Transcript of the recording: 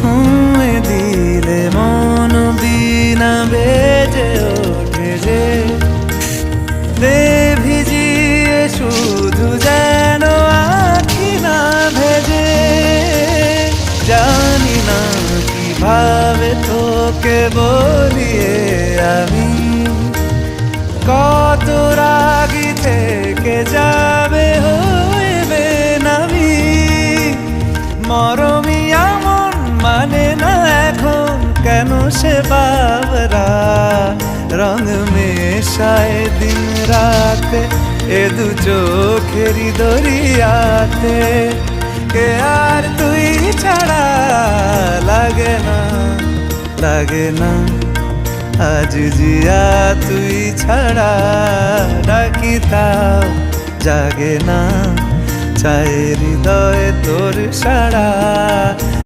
ছুঁয়ে দিলে মন বিনা বেজে ওঠে যে দে ভিজিয়ে শুধু যেন আঁখি না ভেজে। জানি না কিভাবে তোকে বলিয়ে আমি কত রাগি থেকে যাবে হইবে নামি। মরমি এমন মানে না এখন কেন সে বাবরা রং মেশায় দিন রাতে এ দু চোখেরই দরিয়াতে। কে আর তুই ছাড়া লাগে না লাগে না আজ জিয়া তুই ছাড়া ডাকি তাও জাগে না চায় হৃদয় তোর সাড়া।